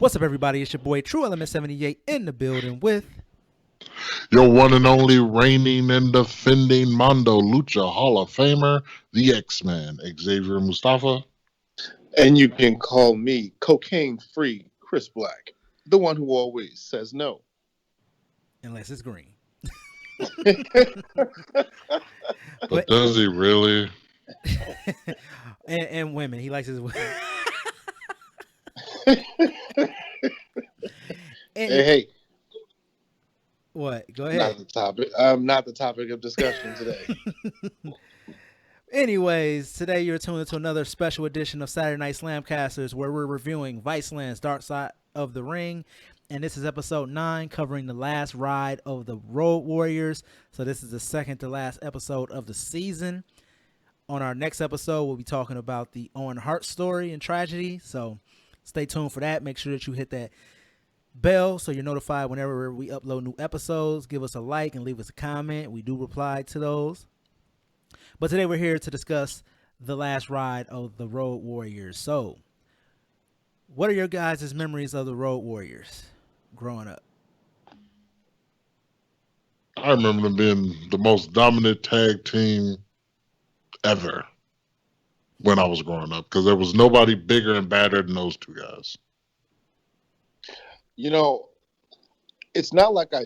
What's up, everybody? It's your boy Tru Element 78 in the building with Your one and only reigning and defending Mondo Lucha Hall of Famer, the X-Man, Xavier Mustafa. And you can call me cocaine-free Chris Black, the one who always says no. unless it's green. But does he really? and women. He likes his Hey, what? Go not ahead. the topic. I'm not the topic of discussion today. Anyways, today you're tuned into another special edition of Saturday Night Slamcasters where we're reviewing Viceland's Dark Side of the Ring. And this is episode 9 covering the last ride of the Road Warriors. So this is the second to last episode of the season. On our next episode, we'll be talking about the Owen Hart story and tragedy. So stay tuned for that. Make sure that you hit that bell so you're notified whenever we upload new episodes. Give us a like and leave us a comment. We do reply to those. But today we're here to discuss the last ride of the Road Warriors. So, what are your guys' memories of the Road Warriors growing up? I remember them being the most dominant tag team ever when I was growing up because there was nobody bigger and badder than those two guys. You know, it's not like I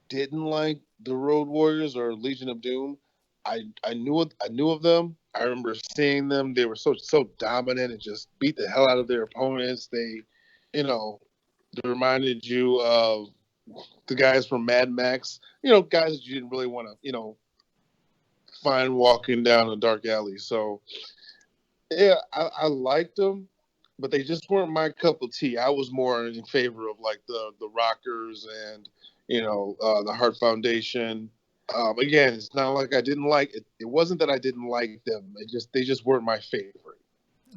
didn't like the Road Warriors or Legion of Doom. I knew of them. I remember seeing them. They were so dominant and just beat the hell out of their opponents. They reminded you of the guys from Mad Max. Guys that you didn't really want to find walking down a dark alley. So yeah, I liked them, but they just weren't my cup of tea. I was more in favor of like the Rockers and the Hart Foundation. Again, it's not like I didn't like it. It wasn't that I didn't like them. They just weren't my favorite.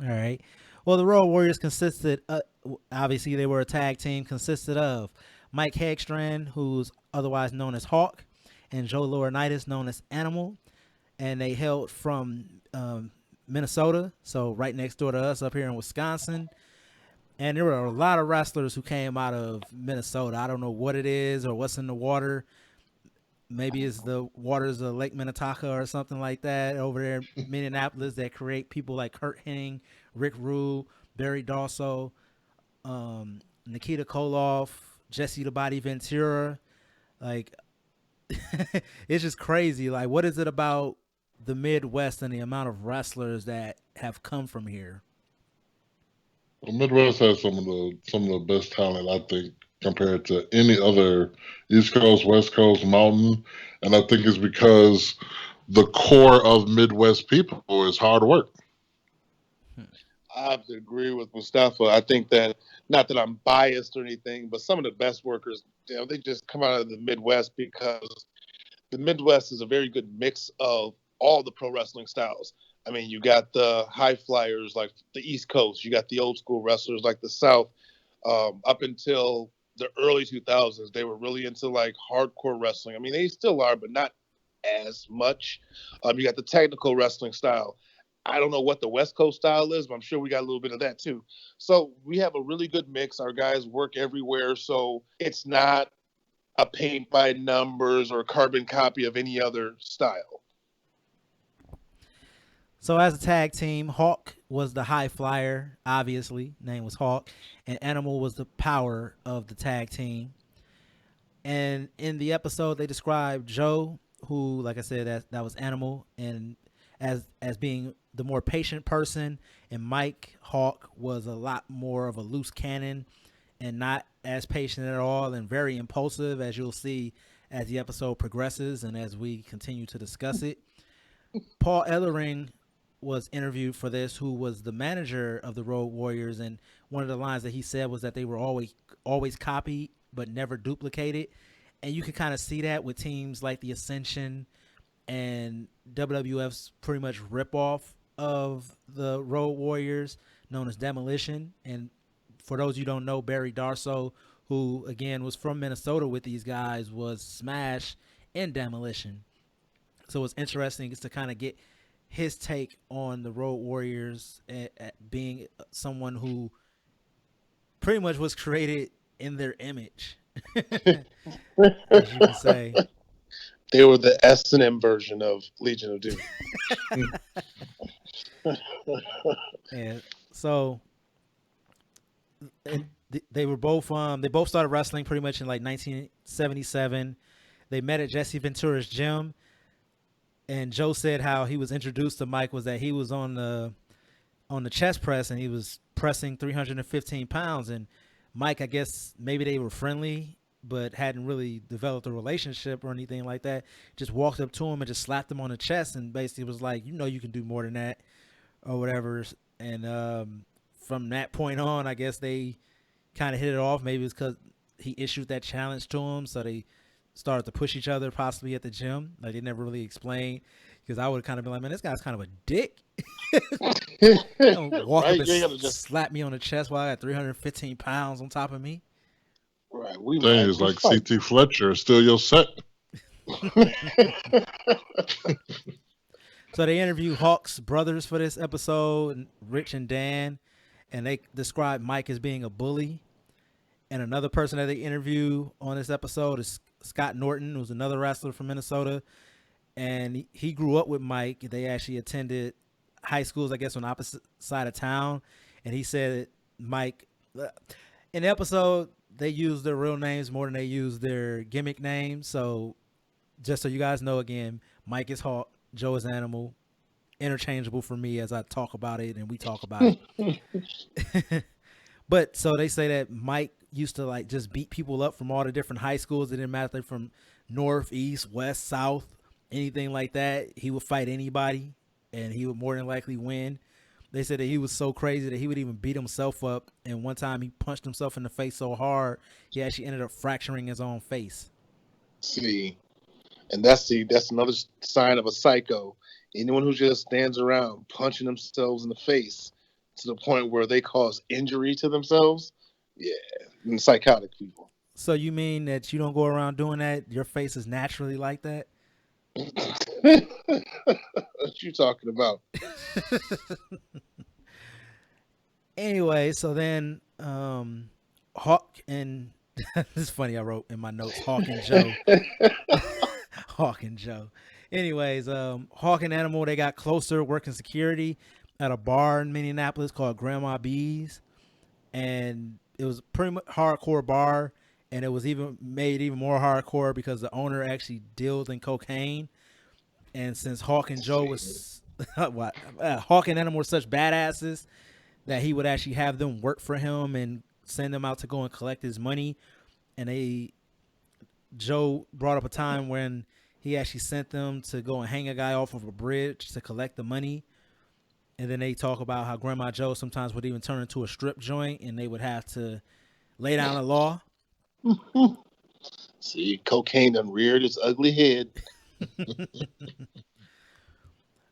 All right. Well, the Road Warriors consisted, obviously, they were a tag team, consisted of Mike Hagstrand, who's otherwise known as Hawk, and Joe Laurinaitis, known as Animal. And they hailed from Minnesota, so right next door to us up here in Wisconsin. And there were a lot of wrestlers who came out of Minnesota. I don't know what it is or what's in the water. Maybe it's the waters of Lake Minnetonka or something like that over there in Minneapolis that create people like Kurt Hennig, Rick Rude, Barry Darsow, Nikita Koloff, Jesse the Body Ventura. Like, it's just crazy. Like, what is it about the Midwest and the amount of wrestlers that have come from here? The Midwest has some of the best talent, I think, compared to any other East Coast, West Coast, Mountain. And I think it's because the core of Midwest people is hard work. I have to agree with Mustafa. I think that, not that I'm biased or anything, but some of the best workers, they just come out of the Midwest because the Midwest is a very good mix of all the pro wrestling styles. I mean, you got the high flyers like the East Coast. You got the old school wrestlers like the South. Up until the early 2000s, they were really into like hardcore wrestling. I mean, they still are, but not as much. You got the technical wrestling style. I don't know what the West Coast style is, but I'm sure we got a little bit of that too. So we have a really good mix. Our guys work everywhere, so it's not a paint by numbers or a carbon copy of any other style. So as a tag team, Hawk was the high flyer, obviously. Name was Hawk. And Animal was the power of the tag team. And in the episode, they described Joe, who, like I said, that was Animal, and as being the more patient person. And Mike Hawk was a lot more of a loose cannon and not as patient at all and very impulsive, as you'll see as the episode progresses and as we continue to discuss it. Paul Ellering was interviewed for this, who was the manager of the Road Warriors, and one of the lines that he said was that they were always copied but never duplicated. And you can kind of see that with teams like the Ascension and WWF's pretty much ripoff of the Road Warriors, known as Demolition. And for those you don't know, Barry Darsow, who again was from Minnesota with these guys, was Smash in Demolition. So it's interesting to kind of get his take on the Road Warriors at being someone who pretty much was created in their image, as you can say. They were the S&M version of Legion of Doom. And so, and they were both they both started wrestling pretty much in like 1977. They met at Jesse Ventura's gym, and Joe said how he was introduced to Mike was that he was on the chest press and he was pressing 315 pounds, and Mike, I guess maybe they were friendly but hadn't really developed a relationship or anything like that. Just walked up to him and just slapped him on the chest and basically was like, you know, you can do more than that or whatever. And from that point on, I guess they kind of hit it off. Maybe it's because he issued that challenge to him, so they started to push each other possibly at the gym. Like, they never really explained, because I would have kind of been like, man, this guy's kind of a dick. Don't walk Right? up You and ain't gotta just slap me on the chest while I got 315 pounds on top of me. right. We Thing might is like fight. CT Fletcher is still your set. So they interviewed Hawk's brothers for this episode, Rich and Dan, and they described Mike as being a bully. And another person that they interview on this episode is Scott Norton, who's another wrestler from Minnesota. And he grew up with Mike. They actually attended high schools, I guess, on the opposite side of town. And he said Mike, in the episode, they used their real names more than they used their gimmick names. So just so you guys know, again, Mike is Hawk, Joe is Animal. Interchangeable for me as I talk about it and we talk about it. But so they say that Mike used to like just beat people up from all the different high schools. It didn't matter if they're from north, east, west, south, anything like that. He would fight anybody and he would more than likely win. They said that he was so crazy that he would even beat himself up. And one time he punched himself in the face so hard, he actually ended up fracturing his own face. See, and that's another sign of a psycho. Anyone who just stands around punching themselves in the face to the point where they cause injury to themselves, yeah, and psychotic people. So you mean that you don't go around doing that? Your face is naturally like that? What you talking about? Anyway, so then Hawk and this is funny, I wrote in my notes Hawk and Joe. Hawk and Joe. Anyways, Hawk and Animal, they got closer working security at a bar in Minneapolis called Grandma B's. And it was a pretty much hardcore bar, and it was even made even more hardcore because the owner actually dealt in cocaine. And since Hawk and Joe was what Hawk and Animal were such badasses that he would actually have them work for him and send them out to go and collect his money. And Joe brought up a time when he actually sent them to go and hang a guy off of a bridge to collect the money. And then they talk about how Grandma Joe sometimes would even turn into a strip joint and they would have to lay down the law. See, cocaine done reared its ugly head.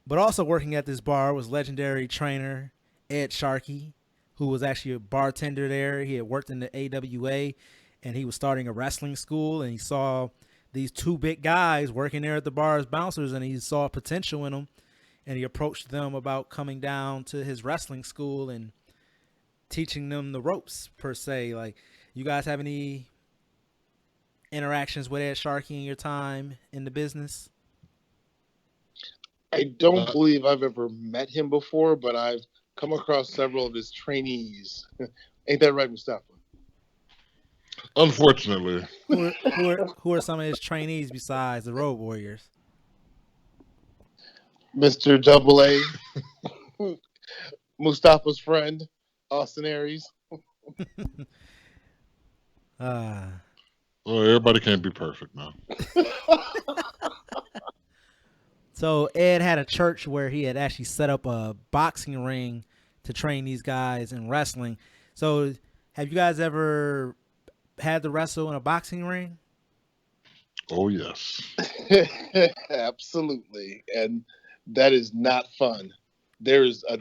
But also working at this bar was legendary trainer Ed Sharkey, who was actually a bartender there. He had worked in the AWA and he was starting a wrestling school, and he saw these two big guys working there at the bar as bouncers, and he saw potential in them, and he approached them about coming down to his wrestling school and teaching them the ropes, per se. Like, you guys have any interactions with Ed Sharkey in your time in the business? I don't believe I've ever met him before, but I've come across several of his trainees. Ain't that right, Mustafa? Unfortunately. Who are some of his trainees besides the Road Warriors? Mr. Double A, Mustafa's friend, Austin Aries. Well, everybody can't be perfect now. So Ed had a church where he had actually set up a boxing ring to train these guys in wrestling. So have you guys ever had to wrestle in a boxing ring? Oh, yes. Absolutely. And that is not fun. There is a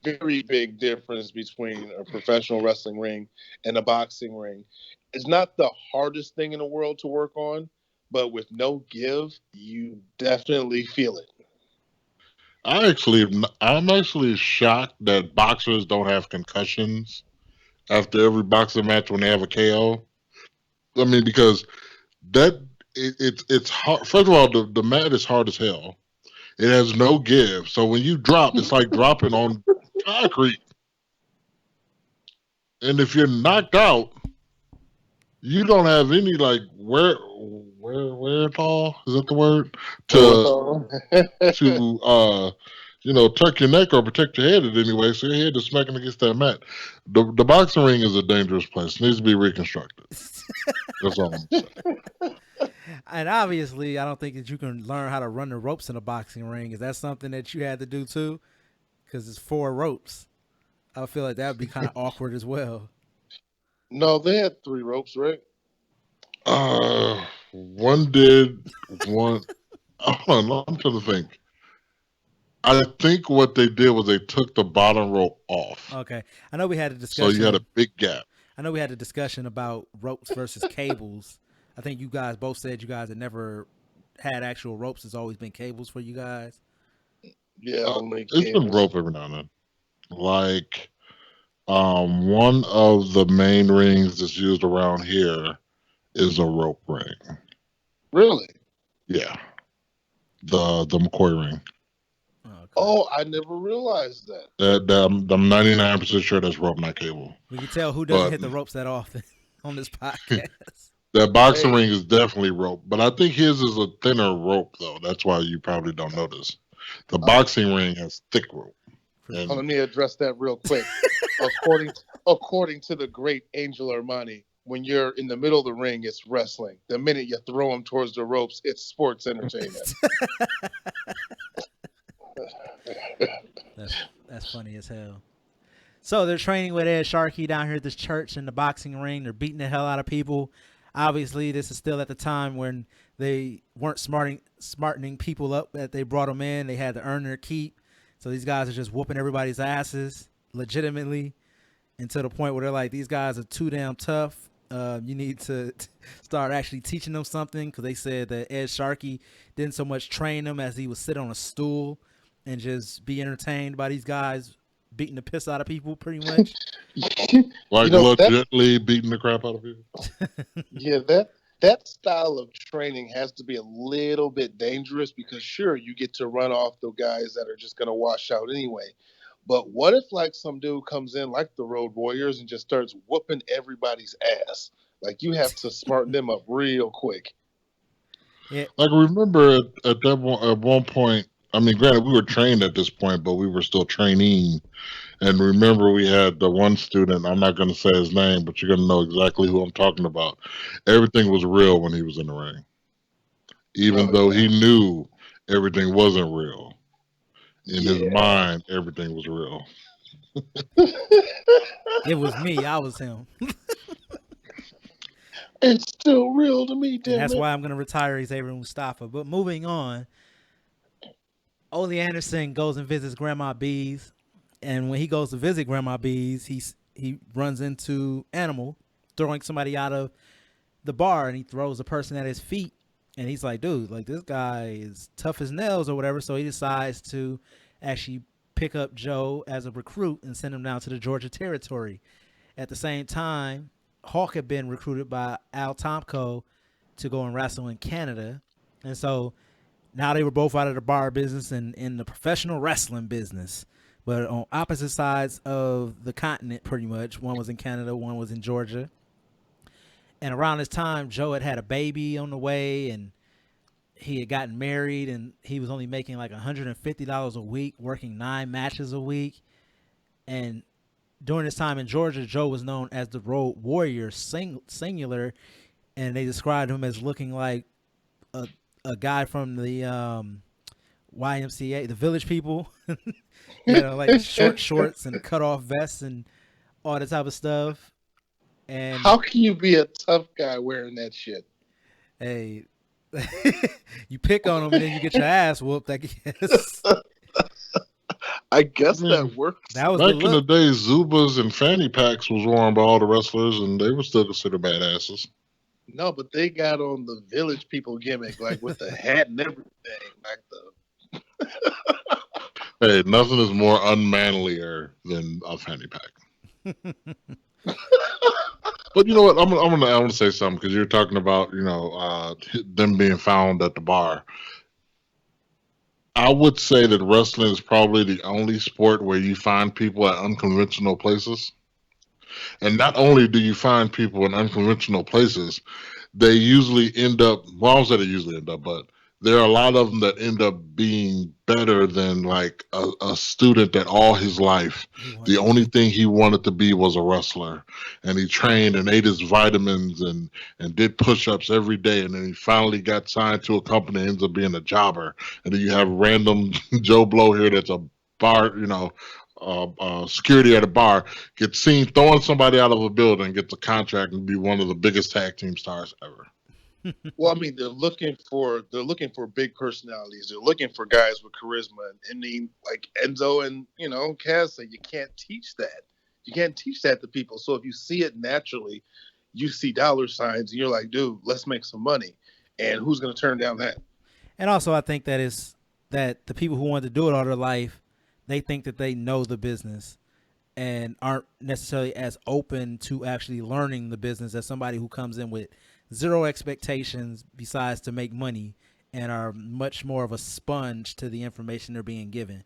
very big difference between a professional wrestling ring and a boxing ring. It's not the hardest thing in the world to work on, but with no give, you definitely feel it. I'm actually shocked that boxers don't have concussions after every boxing match when they have a KO. I mean, because it's hard. First of all, the mat is hard as hell. It has no give. So when you drop, it's like dropping on concrete. And if you're knocked out, you don't have any like wherewithal, is that the word? To tuck your neck or protect your head at any way, so your head is smacking against that mat. The boxing ring is a dangerous place. It needs to be reconstructed. That's all I'm saying. And obviously, I don't think that you can learn how to run the ropes in a boxing ring. Is that something that you had to do too? Because it's 4 ropes. I feel like that would be kind of awkward as well. No, they had 3 ropes, right? One did one. Hold on, I'm trying to think. I think what they did was they took the bottom rope off. Okay, I know we had a discussion. So you had a big gap. I know we had a discussion about ropes versus cables. I think you guys both said you guys had never had actual ropes. It's always been cables for you guys. Yeah, only it's been rope every now and then. Like, one of the main rings that's used around here is a rope ring. Really? Yeah. The McCoy ring. Oh, I never realized that. I'm 99% sure that's rope, not cable. We can tell who doesn't hit the ropes that often on this podcast. That boxing ring is definitely rope, but I think his is a thinner rope, though. That's why you probably don't notice. The boxing ring has thick rope. Let me address that real quick. according to the great Angel Armani, when you're in the middle of the ring, it's wrestling. The minute you throw them towards the ropes, it's sports entertainment. That's funny as hell. So they're training with Ed Sharkey down here at this church in the boxing ring. They're beating the hell out of people. Obviously, this is still at the time when they weren't smartening people up that they brought them in. They had to earn their keep. So these guys are just whooping everybody's asses legitimately, and to the point where they're like, these guys are too damn tough. You need to start actually teaching them something, because they said that Ed Sharkey didn't so much train them as he would sit on a stool and just be entertained by these guys beating the piss out of people, pretty much. Like legitimately beating the crap out of people. Yeah, that style of training has to be a little bit dangerous, because sure, you get to run off the guys that are just going to wash out anyway. But what if like some dude comes in like the Road Warriors and just starts whooping everybody's ass? Like, you have to smarten them up real quick. Yeah. Like, remember at one point, I mean, granted, we were trained at this point, but we were still training. And remember, we had the one student, I'm not going to say his name, but you're going to know exactly who I'm talking about. Everything was real when he was in the ring. Even though he knew everything wasn't real. In his mind, everything was real. It was me. I was him. It's still real to me, damn. And that's why I'm going to retire Xavier and Mustafa. But moving on, Ole Anderson goes and visits Grandma B's. And when he goes to visit Grandma B's, he runs into Animal throwing somebody out of the bar, and he throws a person at his feet. And he's like, dude, like, this guy is tough as nails or whatever. So he decides to actually pick up Joe as a recruit and send him down to the Georgia territory. At the same time, Hawk had been recruited by Al Tomko to go and wrestle in Canada. And so now they were both out of the bar business and in the professional wrestling business, but on opposite sides of the continent, pretty much. One was in Canada, one was in Georgia. And around this time, Joe had a baby on the way, and he had gotten married, and he was only making like $150 a week, working 9 matches a week. And during this time in Georgia, Joe was known as the Road Warrior singular, and they described him as looking like a guy from the YMCA, the Village People, like short shorts and cut off vests and all that type of stuff. And how can you be a tough guy wearing that shit? Hey, you pick on them and then you get your ass whooped, I guess. I guess that works. That was back in the day. Zubas and fanny packs was worn by all the wrestlers, and they were still considered badasses. No, but they got on the Village People gimmick, like with the hat and everything, like the. Hey, nothing is more unmanlier than a fanny pack. But you know what? I'm gonna say something because you're talking about them being found at the bar. I would say that wrestling is probably the only sport where you find people at unconventional places. And not only do you find people in unconventional places, they usually end up, well, I don't say they usually end up, but there are a lot of them that end up being better than like a student that all his life, He wanted the to only be. thing he wanted to be was a wrestler. And he trained and ate his vitamins and did push-ups every day. And then he finally got signed to a company and ends up being a jobber. And then you have random Joe Blow here that's a bar, security at a bar, gets seen throwing somebody out of a building, gets a contract, and be one of the biggest tag team stars ever. Well, I mean, they're looking for big personalities. They're looking for guys with charisma. And like Enzo and Kaz say, you can't teach that. You can't teach that to people. So if you see it naturally, you see dollar signs, and you're like, dude, let's make some money. And who's going to turn down that? And also, I think that is that the people who want to do it all their life, they think that they know the business and aren't necessarily as open to actually learning the business as somebody who comes in with zero expectations besides to make money and are much more of a sponge to the information they're being given.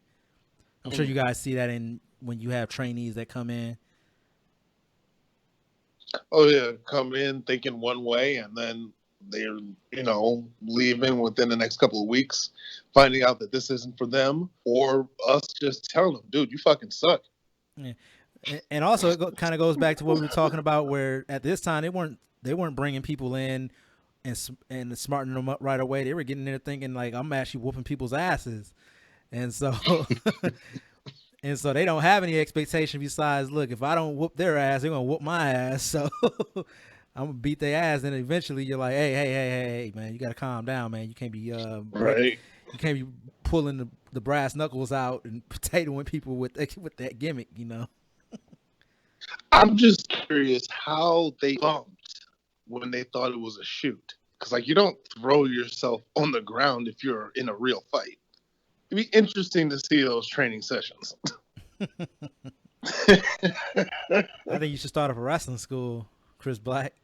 I'm sure you guys see that in when you have trainees that come in. Oh yeah, come in thinking one way, and then they're leaving within the next couple of weeks, finding out that this isn't for them, or us just telling them, dude, you fucking suck. Yeah. And also it kind of goes back to what we were talking about, where at this time they weren't bringing people in and smartening them up right away. They were getting there thinking like I'm actually whooping people's asses, and so and so they don't have any expectation besides look, if I don't whoop their ass, they're gonna whoop my ass. So I'm gonna beat their ass, and eventually you're like, hey, man, you gotta calm down, man. You can't be Right. you can't be pulling the brass knuckles out and potatoing people with that gimmick, I'm just curious how they bumped when they thought it was a shoot. Because, like, you don't throw yourself on the ground if you're in a real fight. It'd be interesting to see those training sessions. I think you should start up a wrestling school, Chris Black.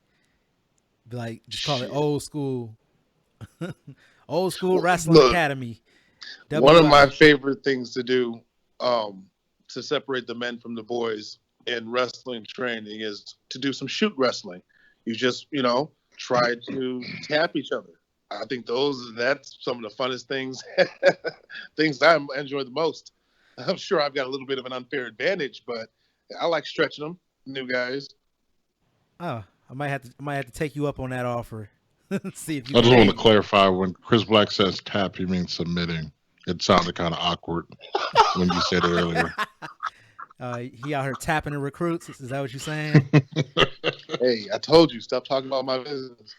Be like, just call it Shit. old school, old school wrestling Look, academy. one of my WI. favorite things to do to separate the men from the boys in wrestling training is to do some shoot wrestling. You just, try to tap each other. I think that's some of the funnest things things I enjoy the most. I'm sure I've got a little bit of an unfair advantage, but I like stretching them, new guys. Oh, I might have to take you up on that offer. See if you I can just want to make Hey, clarify when Chris Black says tap, he means submitting. It sounded kind of awkward when you said it earlier. it. He out here tapping the recruits. Is that what you're saying? hey, I told you, stop talking about my business.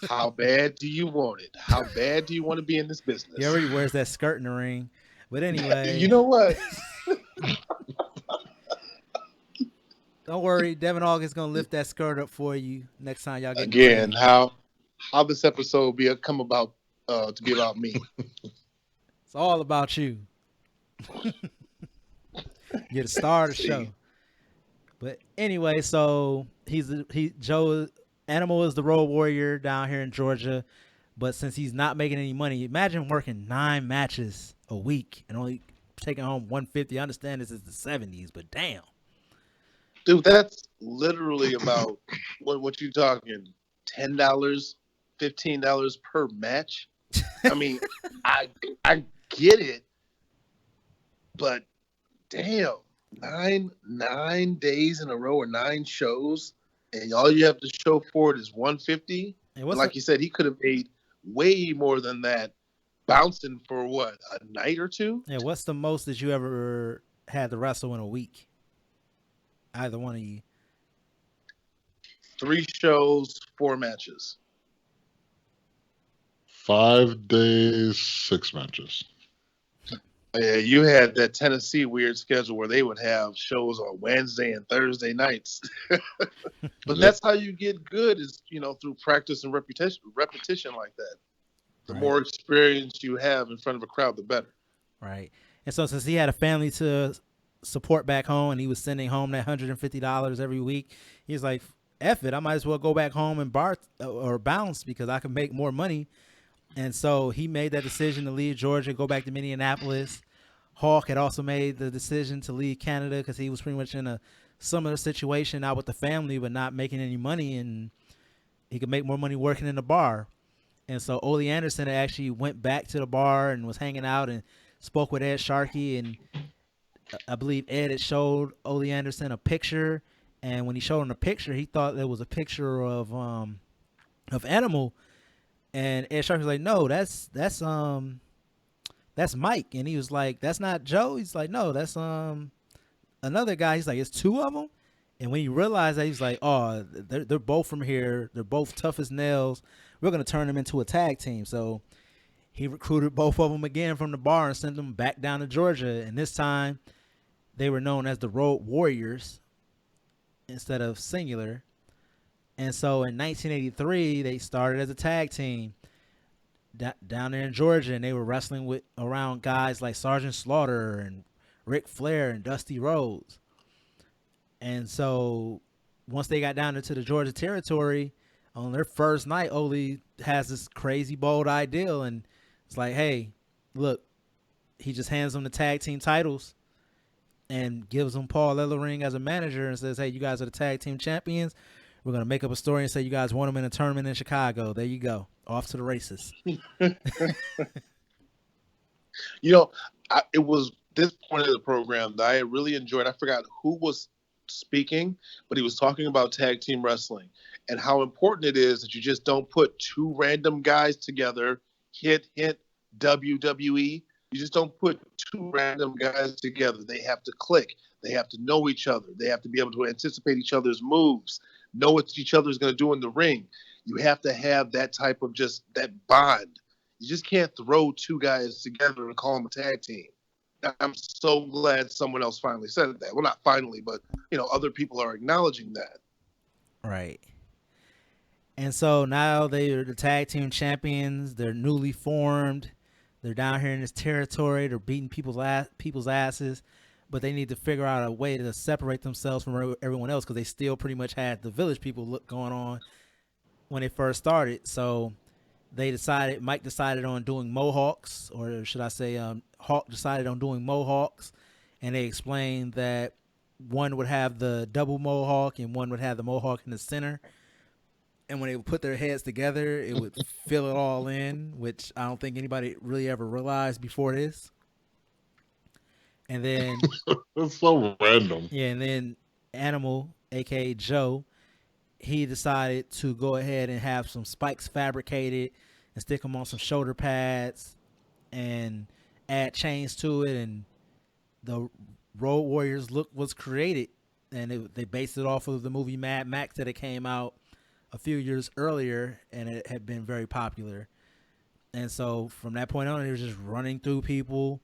How bad do you want it? How bad do you want to be in this He business? already wears that skirt in the ring. But You anyway, know what? don't worry. Devin August gonna lift that skirt up for you next time y'all get in the Again, ring. how this episode come about to be about me. It's all about you. You're the star of the show. See, But anyway, so Joe Animal is the road warrior down here in Georgia, but since he's not making any money, imagine working 9 matches a week and only taking home 150. I understand this is the 70s, but damn. dude, that's literally about what you talking? $10, $15 per match. I mean, I get it, but damn, nine days in a row or 9 shows, and all you have to show for it is 150. And And what's the like you said, he could have made way more than that bouncing for what, a night or two? yeah, what's the most that you ever had to wrestle in a week? Either one of you. 3 shows, 4 matches. 5 days, 6 matches. Yeah, you had that Tennessee weird schedule where they would have shows on Wednesday and Thursday nights. But Yep. that's how you get good is, through practice and repetition like that. The Right. more experience you have in front of a crowd, the better. Right. And so since he had a family to support back home, and he was sending home that $150 every week. He's like, F it, I might as well go back home and bar or bounce because I can make more money. And so he made that decision to leave Georgia, go back to Minneapolis. Hawk had also made the decision to leave Canada because he was pretty much in a similar situation, out with the family, but not making any money, and he could make more money working in the bar. And so Ole Anderson actually went back to the bar and was hanging out and spoke with Ed Sharkey, and I believe Ed had showed Ole Anderson a picture, and when he showed him the picture, he thought it was a picture of Animal, and Ed Sharkey was like, "No, that's Mike," and he was like, "That's not Joe." He's like, "No, that's another guy." He's like, "It's two of them," and when he realized that, he's like, "Oh, they're both from here. They're both tough as nails. We're gonna turn them into a tag team." So he recruited both of them again from the bar and sent them back down to Georgia, and this time they were known as the Road Warriors instead of singular. And so in 1983, they started as a tag team down there in Georgia, and they were wrestling with around guys like Sergeant Slaughter and Ric Flair and Dusty Rhodes. And so once they got down into the Georgia territory, on their first night, Ole has this crazy bold idea, and it's like, hey, look, he just hands them the tag team titles and gives them Paul Ellering as a manager and says, hey, you guys are the tag team champions. We're going to make up a story and say you guys won them in a tournament in Chicago. There you go. Off to the races. It was this point of the program that I really enjoyed. I forgot who was speaking, but he was talking about tag team wrestling and how important it is that you just don't put two random guys together, hit, WWE. You just don't put two random guys together. They have to click. They have to know each other. They have to be able to anticipate each other's moves, know what each other is going to do in the ring. You have to have that type of just that bond. You just can't throw two guys together and call them a tag team. I'm so glad someone else finally said that. Well, not finally, but other people are acknowledging that. Right. And so now they are the tag team champions. They're newly formed. They're down here in this territory. They're beating people's asses, but they need to figure out a way to separate themselves from everyone else because they still pretty much had the Village People look going on when they first started. So Mike decided on doing mohawks, or should I say Hawk decided on doing mohawks, and they explained that one would have the double mohawk and one would have the mohawk in the center. And when they would put their heads together, it would fill it all in, which I don't think anybody really ever realized before this. And then it's so random. Yeah, and then Animal, aka Joe, he decided to go ahead and have some spikes fabricated and stick them on some shoulder pads and add chains to it, and the Road Warriors look was created, and they based it off of the movie Mad Max that it came out a few years earlier, and it had been very popular. And so from that point on, it was just running through people.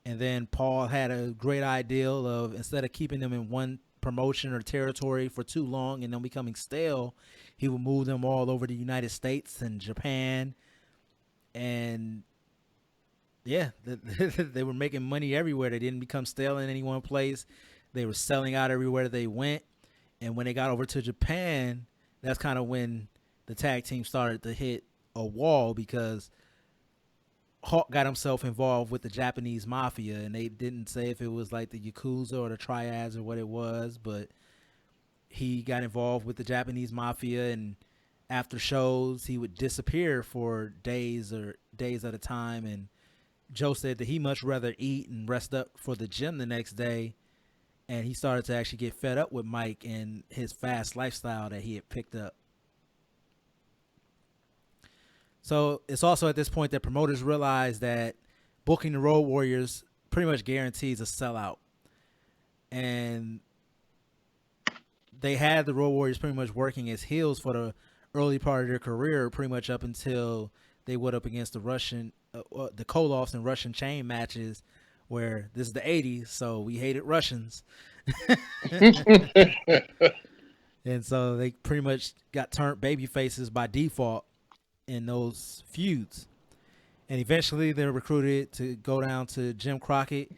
And then Paul had a great idea of, instead of keeping them in one promotion or territory for too long and then becoming stale, he would move them all over the United States and Japan. And yeah, they were making money everywhere. They didn't become stale in any one place. They were selling out everywhere they went. And when they got over to Japan, that's kind of when the tag team started to hit a wall, because Hawk got himself involved with the Japanese mafia, and they didn't say if it was like the Yakuza or the Triads or what it was, but he got involved with the Japanese mafia, and after shows he would disappear for days at a time. And Joe said that he much rather eat and rest up for the gym the next day, and he started to actually get fed up with Mike and his fast lifestyle that he had picked up. So it's also at this point that promoters realize that booking the Road Warriors pretty much guarantees a sellout. And they had the Road Warriors pretty much working as heels for the early part of their career, pretty much up until they went up against the Koloffs and Russian chain matches, where this is the 80s, so we hated Russians. And so they pretty much got turned baby faces by default in those feuds. And eventually they're recruited to go down to Jim Crockett,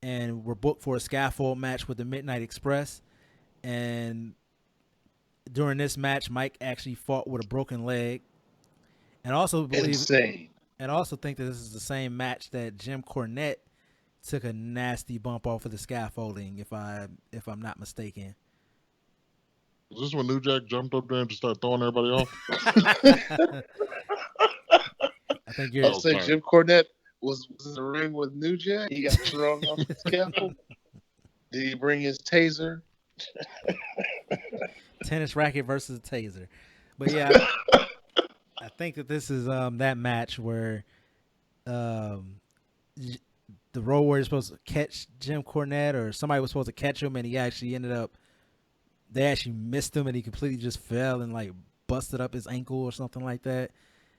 and were booked for a scaffold match with the Midnight Express. And during this match, Mike actually fought with a broken leg. And also Insane. And also think that this is the same match that Jim Cornette took a nasty bump off of the scaffolding, if I'm not mistaken. Is this when New Jack jumped up there and just started throwing everybody off? I think I'll say Jim Cornette was in the ring with New Jack. He got thrown off the scaffold. Did he bring his taser? Tennis racket versus taser. But yeah, I think that this is that match where the Road Warrior is supposed to catch Jim Cornette, or somebody was supposed to catch him, and he actually they actually missed him, and he completely just fell and like busted up his ankle or something like that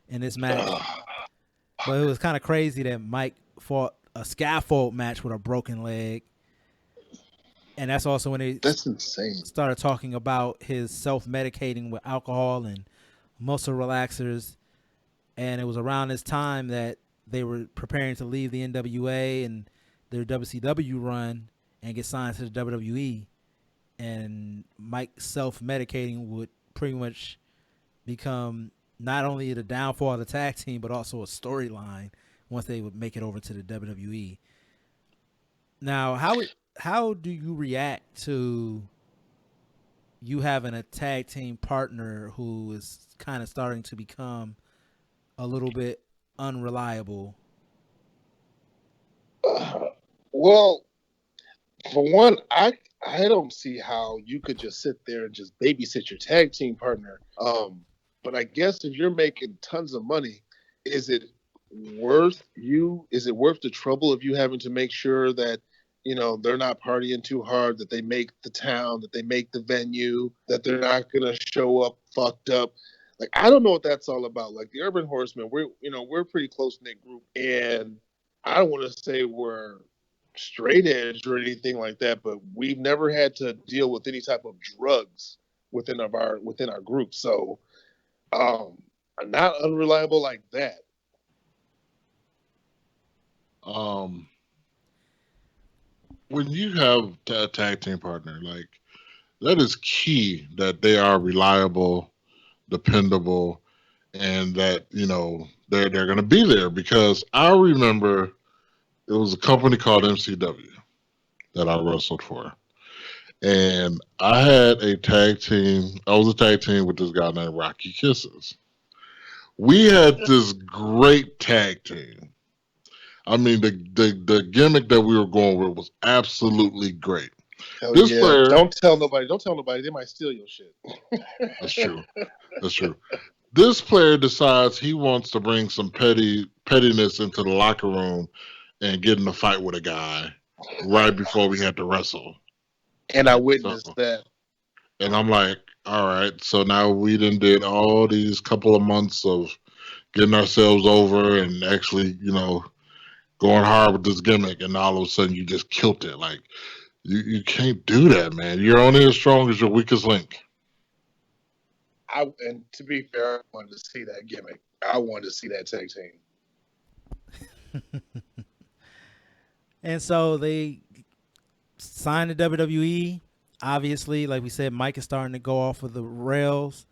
in this match. But it was kind of crazy that Mike fought a scaffold match with a broken leg. And that's also when that's insane. Started talking about his self-medicating with alcohol and muscle relaxers. And it was around this time that they were preparing to leave the NWA and their WCW run and get signed to the WWE. And Mike self-medicating would pretty much become not only the downfall of the tag team, but also a storyline once they would make it over to the WWE. Now, how do you react to you having a tag team partner who is kind of starting to become a little bit unreliable? Well, for one, I don't see how you could just sit there and just babysit your tag team partner. But I guess if you're making tons of money, is it worth the trouble of you having to make sure that, you know, they're not partying too hard, that they make the town, that they make the venue, that they're not going to show up fucked up? Like, I don't know what that's all about. Like the Urban Horsemen, we're a pretty close-knit group, and I don't want to say we're straight edge or anything like that, but we've never had to deal with any type of drugs within our group. So I'm not unreliable like that. When you have a tag team partner, like, that is key that they are reliable, dependable, and that, you know, they're going to be there. Because I remember it was a company called MCW that I wrestled for, and I had a tag team. I was a tag team with this guy named Rocky Kisses. We had this great tag team. I mean, the gimmick that we were going with was absolutely great. Hell this yeah. Player, don't tell nobody. They might steal your shit. That's true. This player decides he wants to bring some pettiness into the locker room and get in a fight with a guy right before we had to wrestle. And I witnessed that. And I'm like, all right, so now we did all these couple of months of getting ourselves over and actually, you know, going hard with this gimmick, and all of a sudden you just killed it. Like, you can't do that, man. You're only as strong as your weakest link. And to be fair, I wanted to see that gimmick. I wanted to see that tag team. And so they signed to WWE. Obviously, like we said, Mike is starting to go off of the rails.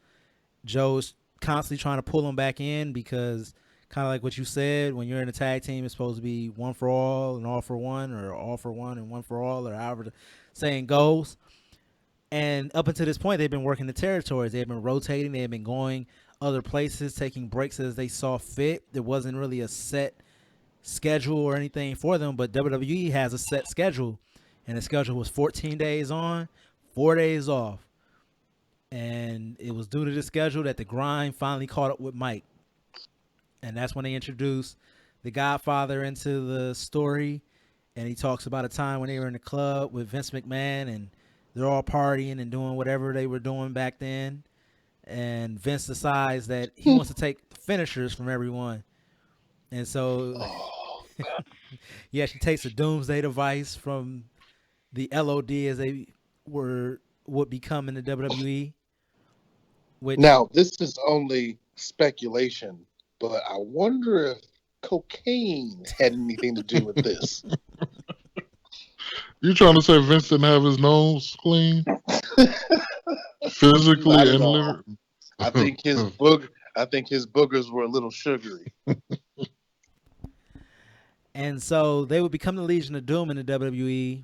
Joe's constantly trying to pull him back in because, kind of like what you said, when you're in a tag team, it's supposed to be one for all and all for one, or all for one and one for all, or however the saying goes. And up until this point, they've been working the territories. They've been rotating. They've been going other places, taking breaks as they saw fit. There wasn't really a set schedule or anything for them, but WWE has a set schedule, and the schedule was 14 days on, 4 days off. And it was due to the schedule that the grind finally caught up with Mike. And that's when they introduced the Godfather into the story. And he talks about a time when they were in the club with Vince McMahon, and they're all partying and doing whatever they were doing back then. And Vince decides that he wants to take the finishers from everyone. And so he actually takes a doomsday device from the LOD as they would become in the WWE. Now, this is only speculation, but I wonder if cocaine had anything to do with this. You trying to say Vince didn't have his nose clean physically Not at and all. literally? I think his boogers were a little sugary. And so they would become the Legion of Doom in the WWE,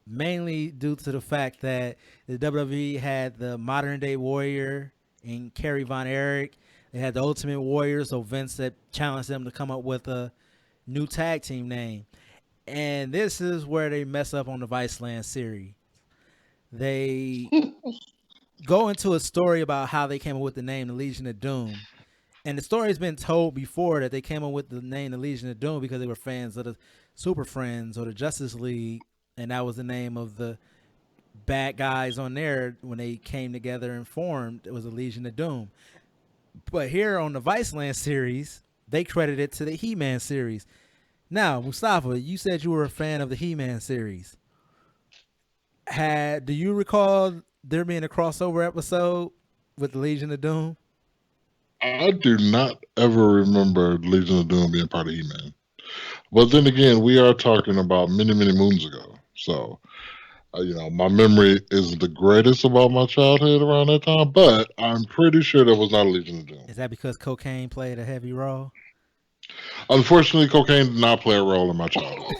mainly due to the fact that the WWE had the modern day Warrior and Kerry Von Erich. They had the Ultimate Warrior, so Vince had challenged them to come up with a new tag team name. And this is where they mess up on the Viceland series. They go into a story about how they came up with the name the Legion of Doom. And the story's been told before that they came up with the name the Legion of Doom because they were fans of the Super Friends or the Justice League, and that was the name of the bad guys on there when they came together and formed. It was a Legion of Doom. But here on the Viceland series, they credit it to the He-Man series. Now, Mustafa, you said you were a fan of the He-Man series. Do you recall there being a crossover episode with the Legion of Doom? I do not ever remember Legion of Doom being part of He-Man. But then again, we are talking about many, many moons ago. So, my memory isn't the greatest about my childhood around that time, but I'm pretty sure there was not a Legion of Doom. Is that because cocaine played a heavy role? Unfortunately, cocaine did not play a role in my childhood.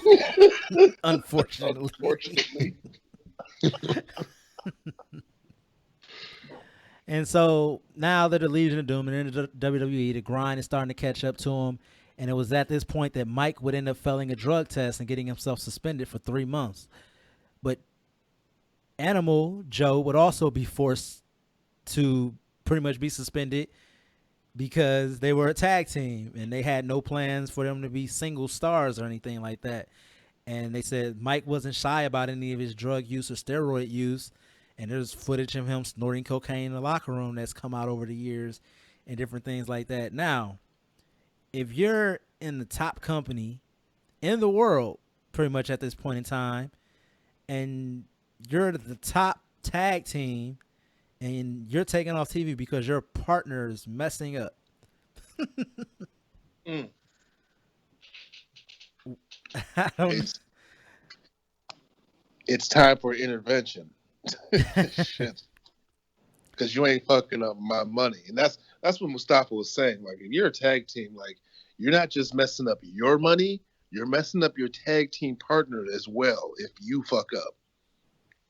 Unfortunately. And so now that the Legion of Doom and in the WWE, the grind is starting to catch up to him. And it was at this point that Mike would end up failing a drug test and getting himself suspended for 3 months. But Animal Joe would also be forced to pretty much be suspended because they were a tag team and they had no plans for them to be single stars or anything like that. And they said Mike wasn't shy about any of his drug use or steroid use. And there's footage of him snorting cocaine in the locker room that's come out over the years and different things like that. Now, if you're in the top company in the world, pretty much at this point in time, and you're the top tag team and you're taken off TV because your partner is messing up. I don't It's time for intervention. Shit. Because you ain't fucking up my money. And that's what Mustafa was saying. Like, if you're a tag team, like, you're not just messing up your money, you're messing up your tag team partner as well if you fuck up.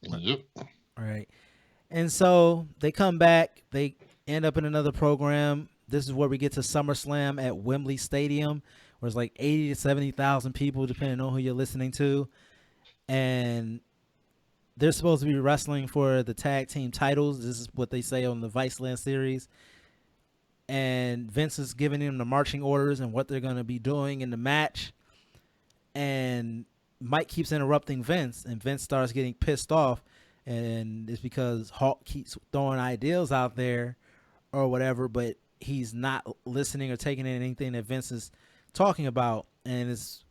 Yep. All right. And so they come back. They end up in another program. This is where we get to SummerSlam at Wembley Stadium, where it's like 80 to 70,000 people, depending on who you're listening to. And they're supposed to be wrestling for the tag team titles. This is what they say on the Viceland series. And Vince is giving them the marching orders and what they're going to be doing in the match. And Mike keeps interrupting Vince, and Vince starts getting pissed off. And it's because Hawk keeps throwing ideas out there or whatever, but he's not listening or taking in anything that Vince is talking about. And it's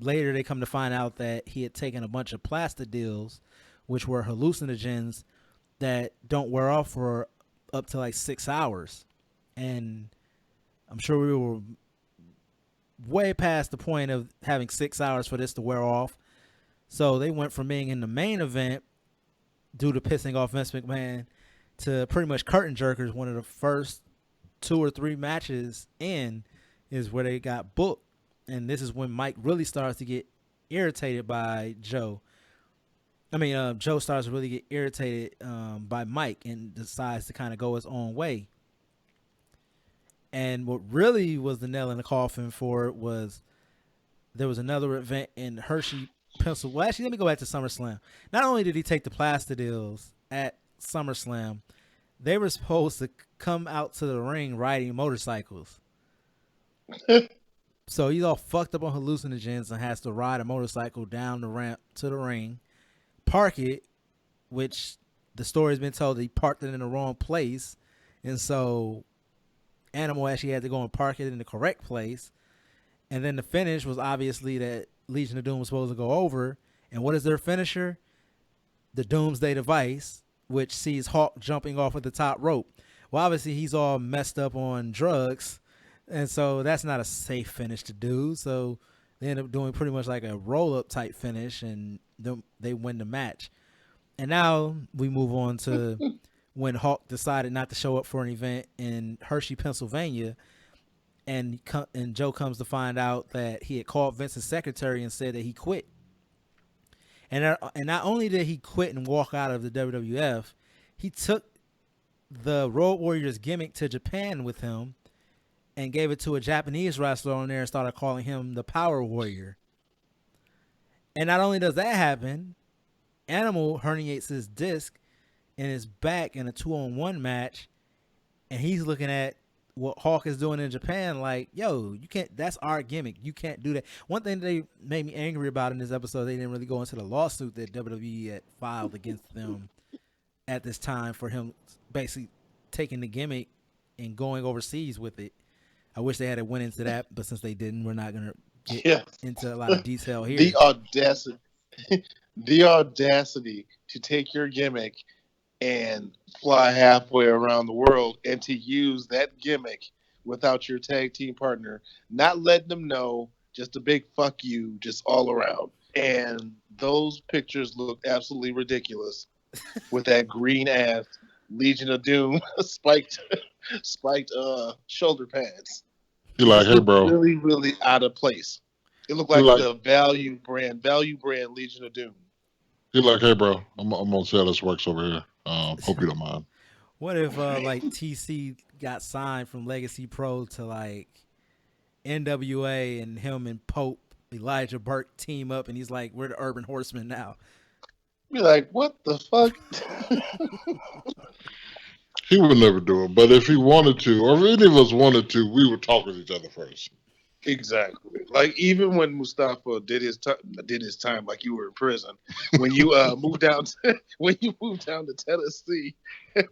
later they come to find out that he had taken a bunch of plastic deals, which were hallucinogens that don't wear off for up to like 6 hours. And I'm sure we were way past the point of having 6 hours for this to wear off. So they went from being in the main event due to pissing off Vince McMahon to pretty much curtain jerkers. One of the first 2 or 3 matches in is where they got booked. And this is when Mike really starts to get irritated by Joe. Joe starts to really get irritated by Mike and decides to kind of go his own way. And what really was the nail in the coffin for it was there was another event in Hershey, Pennsylvania. Well, actually, let me go back to SummerSlam. Not only did he take the Plastidils at SummerSlam, they were supposed to come out to the ring riding motorcycles. So he's all fucked up on hallucinogens and has to ride a motorcycle down the ramp to the ring, park it, which the story's been told that he parked it in the wrong place. And so Animal actually had to go and park it in the correct place. And then the finish was obviously that Legion of Doom was supposed to go over. And what is their finisher? The Doomsday Device, which sees Hawk jumping off at the top rope. Well, obviously he's all messed up on drugs, and so that's not a safe finish to do. So they end up doing pretty much like a roll-up type finish, and they win the match. And now we move on to when Hawk decided not to show up for an event in Hershey, Pennsylvania, and Joe comes to find out that he had called Vince's secretary and said that he quit. And not only did he quit and walk out of the WWF, he took the Road Warriors gimmick to Japan with him and gave it to a Japanese wrestler on there and started calling him the Power Warrior. And not only does that happen, Animal herniates his disc in his back in a 2-on-1 match, and he's looking at what Hawk is doing in Japan like, yo, you can't, that's our gimmick. You can't do that. One thing they made me angry about in this episode, they didn't really go into the lawsuit that WWE had filed against them at this time for him basically taking the gimmick and going overseas with it. I wish they had went into that, but since they didn't, we're not going to get into a lot of detail here. The audacity to take your gimmick and fly halfway around the world and to use that gimmick without your tag team partner, not letting them know, just a big fuck you, just all around. And those pictures look absolutely ridiculous with that green ass Legion of Doom spiked shoulder pads. You're like, hey, bro. Really, really out of place. It looked like the value brand Legion of Doom. You're like, hey, bro, I'm gonna see how this works over here. Hope you don't mind. What if like TC got signed from Legacy Pro to like NWA and him and Pope, Elijah Burke team up and he's like, we're the Urban Horsemen now. Be like, what the fuck? He would never do it, but if he wanted to, or if any of us wanted to, we would talk with each other first. Exactly. Like even when Mustafa did his time, like you were in prison, when you moved down to Tennessee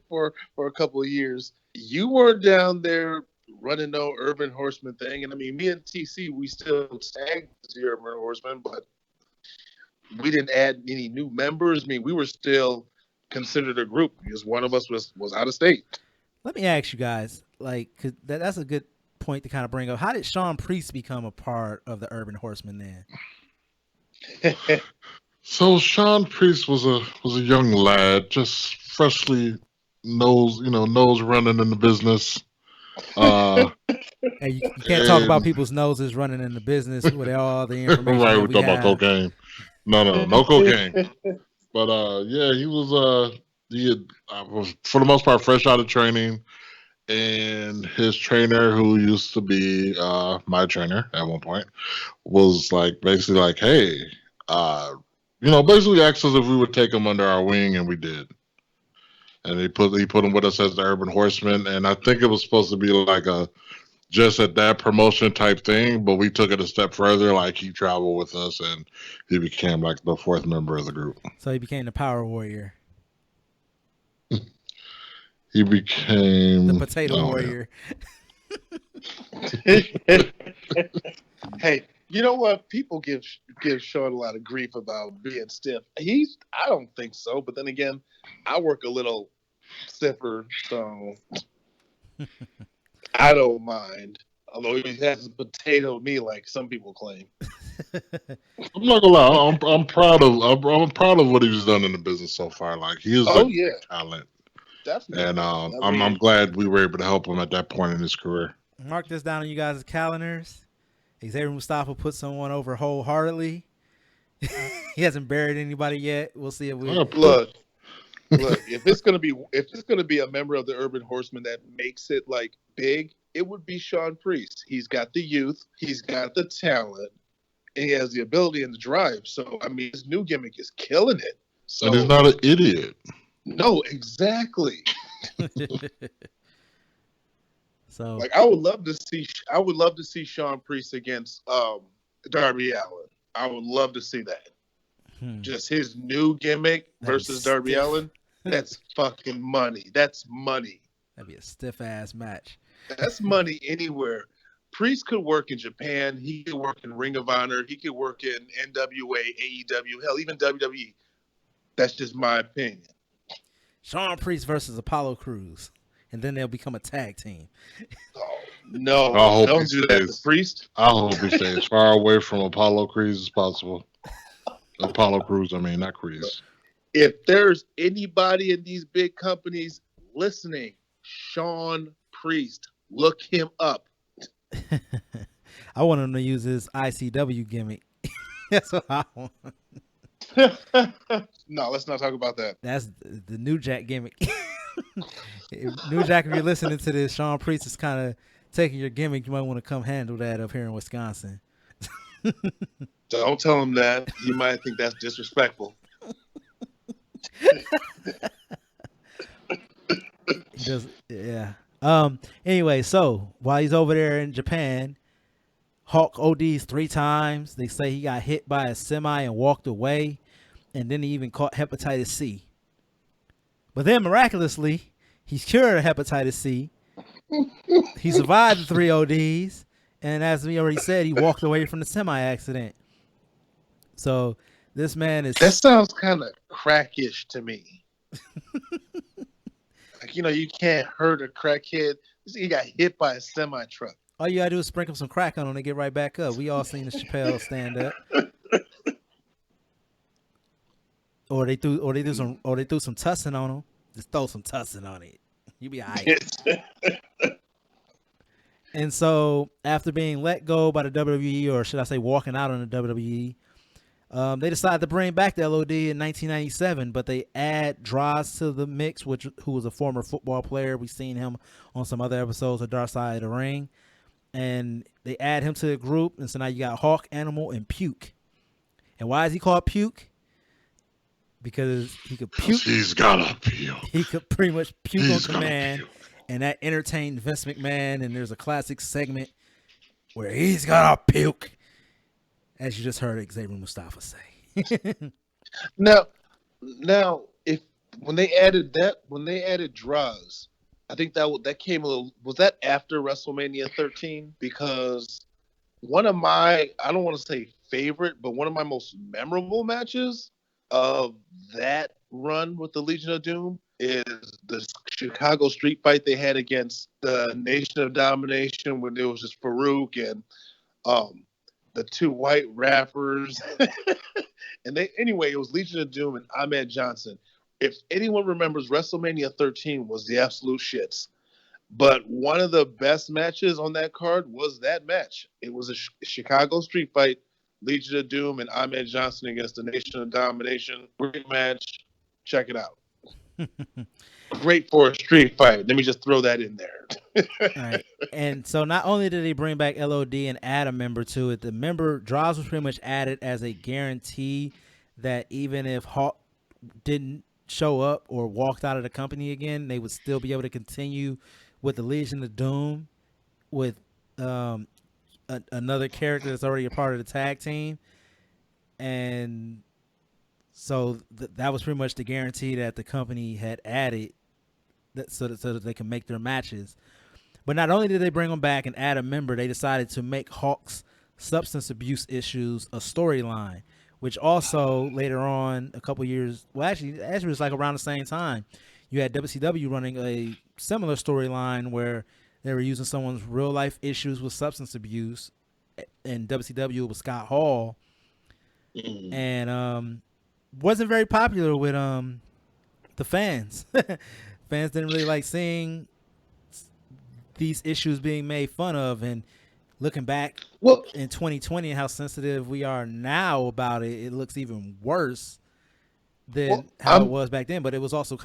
for a couple of years, you weren't down there running no Urban Horseman thing. And I mean, me and TC, we still tagged the Urban Horseman, but we didn't add any new members. I mean, we were still considered a group because one of us was out of state. Let me ask you guys, like, 'cause that's a good point to kind of bring up. How did Shawn Priest become a part of the Urban Horsemen then? So Shawn Priest was a young lad, just freshly nose running in the business. Hey, you can't talk about people's noses running in the business with all the information. Right, we talking about cocaine. No cocaine. But yeah, he was for the most part fresh out of training, and his trainer, who used to be my trainer at one point, was like basically like, hey, basically asked us if we would take him under our wing, and we did. And he put him with us as the Urban Horseman, and I think it was supposed to be like a just at that promotion type thing, but we took it a step further. Like he traveled with us, and he became like the fourth member of the group. So he became the Power Warrior. He became the Potato Warrior. Hey, you know what? People give Shawn a lot of grief about being stiff. I don't think so, but then again, I work a little stiffer, so I don't mind. Although he has potato me like some people claim. I'm not gonna lie, I'm proud of what he's done in the business so far. Like he is a talent. Definitely. And I'm glad we were able to help him at that point in his career. Mark this down on you guys' calendars. Xavier Mustafa put someone over wholeheartedly. He hasn't buried anybody yet. We'll see if we look. If it's gonna be a member of the Urban Horsemen that makes it like big, it would be Shawn Priest. He's got the youth, he's got the talent, and he has the ability and the drive. So I mean, his new gimmick is killing it. So and he's not an idiot. No, exactly. So like I would love to see Shawn Priest against Darby Allin. I would love to see that. Just his new gimmick versus Darby Allin. That's fucking money. That's money. That'd be a stiff ass match. That's money anywhere. Priest could work in Japan. He could work in Ring of Honor. He could work in NWA, AEW, hell, even WWE. That's just my opinion. Shawn Priest versus Apollo Crews, and then they'll become a tag team. Oh, no, don't do that to Priest. I hope he stays as far away from Apollo Crews as possible. Apollo Crews, I mean, not Crease. If there's anybody in these big companies listening, Shawn Priest, look him up. I want him to use his ICW gimmick. That's what I want. No, let's not talk about that. That's the New Jack gimmick. New Jack, if you're listening to this, Shawn Priest is kind of taking your gimmick. You might want to come handle that up here in Wisconsin. Don't tell him that. He might think that's disrespectful. Just, yeah. Anyway, so while he's over there in Japan, Hawk ODs 3 times. They say he got hit by a semi and walked away, and then he even caught hepatitis C. But then miraculously, he's cured of hepatitis C. He survived the 3 ODs, and as we already said, he walked away from the semi accident. So this man is. That sounds kind of crackish to me. Like, you can't hurt a crackhead. He got hit by a semi truck. All you gotta do is sprinkle some crack on him and get right back up. We all seen the Chappelle stand up. Or they threw some tussin on him. Just throw some tussin on it. You be alright. And so after being let go by the WWE, or should I say walking out on the WWE, they decided to bring back the LOD in 1997, but they add Droz to the mix, who was a former football player. We've seen him on some other episodes of Dark Side of the Ring. And they add him to the group, and so now you got Hawk, Animal, and Puke. And why is he called Puke? Because he could puke. He's gotta puke. He could pretty much puke on command, and that entertained Vince McMahon. And there's a classic segment where he's gotta puke, as you just heard Xavier Mustafa say. Now, if when they added Droz, I think that came a little. Was that after WrestleMania 13? Because one of my, I don't want to say favorite, but one of my most memorable matches of that run with the Legion of Doom is the Chicago street fight they had against the Nation of Domination, when it was just Farouk and the 2 white rappers. And it was Legion of Doom and Ahmed Johnson. If anyone remembers, WrestleMania 13 was the absolute shits. But one of the best matches on that card was that match. It was a Chicago street fight, Legion of Doom and Ahmed Johnson against the Nation of Domination. Great match. Check it out. Great for a street fight. Let me just throw that in there. All right. And so not only did they bring back LOD and add a member to it, the member Droz was pretty much added as a guarantee that even if Hawk didn't show up or walked out of the company again, they would still be able to continue with the Legion of Doom with another character that's already a part of the tag team. And so that was pretty much the guarantee that the company had added, so that they can make their matches. But not only did they bring them back and add a member, they decided to make Hawk's substance abuse issues a storyline, which also later on, a couple years, actually it was like around the same time, you had WCW running a similar storyline where they were using someone's real life issues with substance abuse. In WCW, it was Scott Hall, and wasn't very popular with the fans. Fans didn't really like seeing these issues being made fun of. And looking back in 2020 and how sensitive we are now about it, it looks even worse than how it was back then. But it was also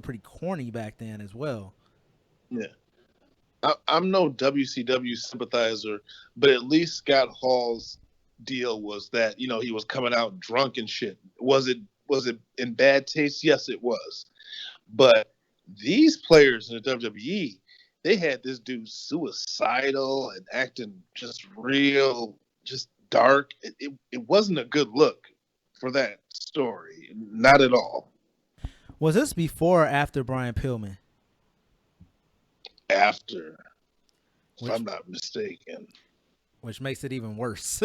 pretty corny back then as well. Yeah. I'm no WCW sympathizer, but at least Scott Hall's deal was that, he was coming out drunk and shit. Was it in bad taste? Yes, it was. But these players in the WWE, they had this dude suicidal and acting just real, just dark. It wasn't a good look for that story. Not at all. Was this before or after Brian Pillman? After, if I'm not mistaken. Which makes it even worse.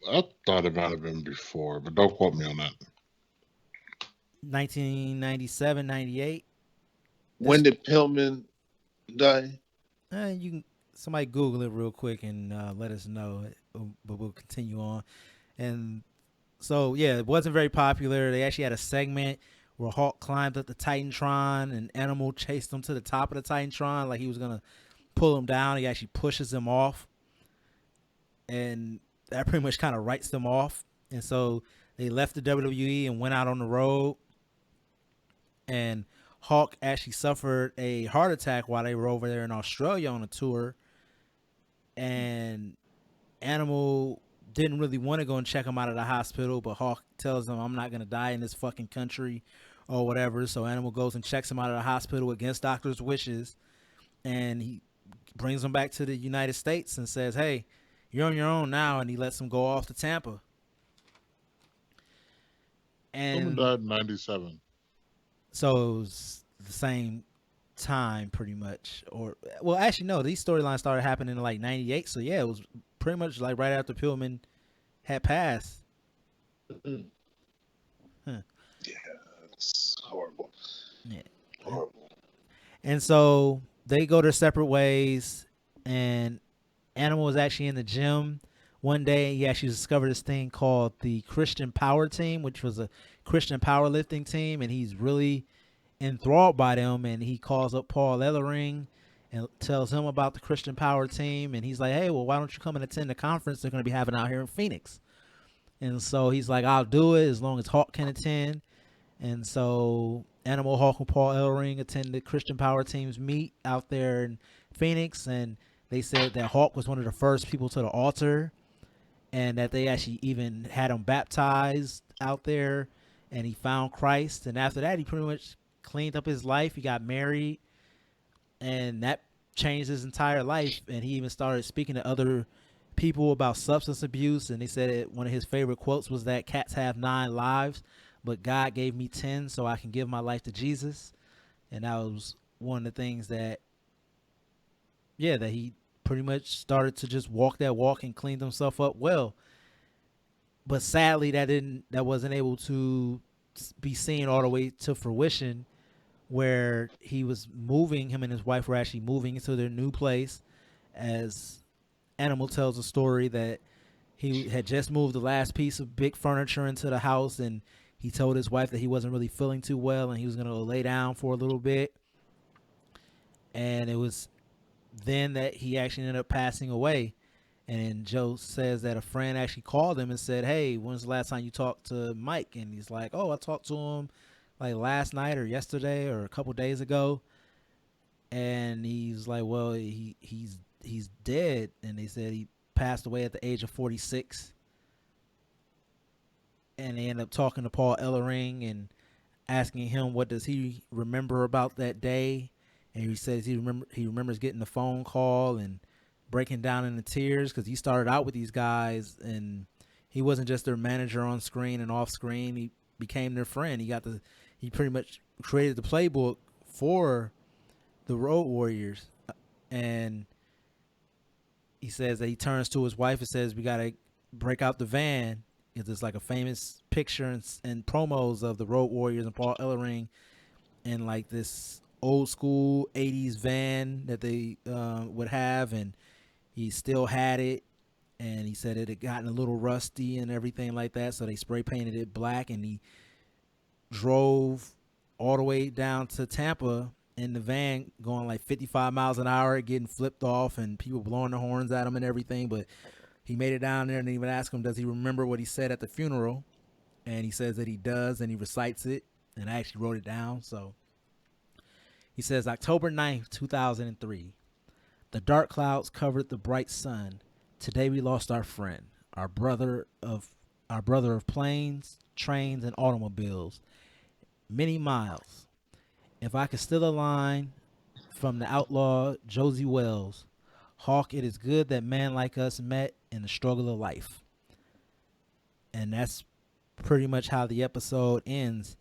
I thought it might have been before, but don't quote me on that. 1997, 98. When did Pillman die? Somebody Google it real quick and let us know. But we'll continue on. And So yeah, it wasn't very popular. They actually had a segment where Hawk climbed up the Titantron and Animal chased him to the top of the Titantron like he was gonna pull him down. He actually pushes him off, and that pretty much kind of writes them off. And so they left the WWE and went out on the road. And Hawk actually suffered a heart attack while they were over there in Australia on a tour. And Animal didn't really want to go and check him out of the hospital, but Hawk tells him, I'm not going to die in this fucking country or whatever. So Animal goes and checks him out of the hospital against doctor's wishes. And he brings him back to the United States and says, hey, you're on your own now. And he lets him go off to Tampa. Someone And died in '97. so it was the same time pretty much. Or, well, actually, no, these storylines started happening in like 98. So yeah, it was pretty much like right after Pillman had passed. Yeah, it's horrible. Yeah. Horrible. And so they go their separate ways, and Animal was actually in the gym one day. He actually discovered this thing called the Christian Power Team, which was a Christian powerlifting team, and he's really enthralled by them. And he calls up Paul Ellering and tells him about the Christian Power Team, and he's like, hey, well, why don't you come and attend the conference they're going to be having out here in Phoenix? And so he's like, I'll do it as long as Hawk can attend. And so Animal, Hawk, and Paul Ellering attend the Christian Power Team's meet out there in Phoenix, and they said that Hawk was one of the first people to the altar, and that they actually even had him baptized out there, and he found Christ. And after that, he pretty much cleaned up his life. He got married, and that changed his entire life. And he even started speaking to other people about substance abuse. And they said that one of his favorite quotes was that cats have 9 lives, but God gave me 10 so I can give my life to Jesus. And that was one of the things that, yeah, that he pretty much started to just walk that walk and cleaned himself up well. But sadly, that wasn't able to be seen all the way to fruition, where he was moving, him and his wife were actually moving into their new place. As Animal tells a story that he had just moved the last piece of big furniture into the house, and he told his wife that he wasn't really feeling too well and he was going to lay down for a little bit. And it was then that he actually ended up passing away. And then Joe says that a friend actually called him and said, hey, when's the last time you talked to Mike? And he's like, oh, I talked to him like last night or yesterday or a couple days ago. And he's like, well, he's dead. And they said he passed away at the age of 46. And they end up talking to Paul Ellering and asking him what does he remember about that day. And he says he remembers getting the phone call and breaking down into tears, because he started out with these guys and he wasn't just their manager on screen and off screen. He became their friend. He pretty much created the playbook for the Road Warriors. And he says that he turns to his wife and says, we got to break out the van. There's like a famous picture and promos of the Road Warriors and Paul Ellering in like this old school 80s van that they would have, and he still had it. And he said it had gotten a little rusty and everything like that, so they spray painted it black, and he drove all the way down to Tampa in the van going like 55 miles an hour, getting flipped off and people blowing their horns at him and everything. But he made it down there, and they even asked him, does he remember what he said at the funeral? And he says that he does, and he recites it, and I actually wrote it down. So he says, October 9th, 2003. The dark clouds covered the bright sun. Today we lost our friend, our brother of planes, trains, and automobiles. Many miles. If I could steal a line from the outlaw Josie Wells, Hawk, it is good that men like us met in the struggle of life. And that's pretty much how the episode ends.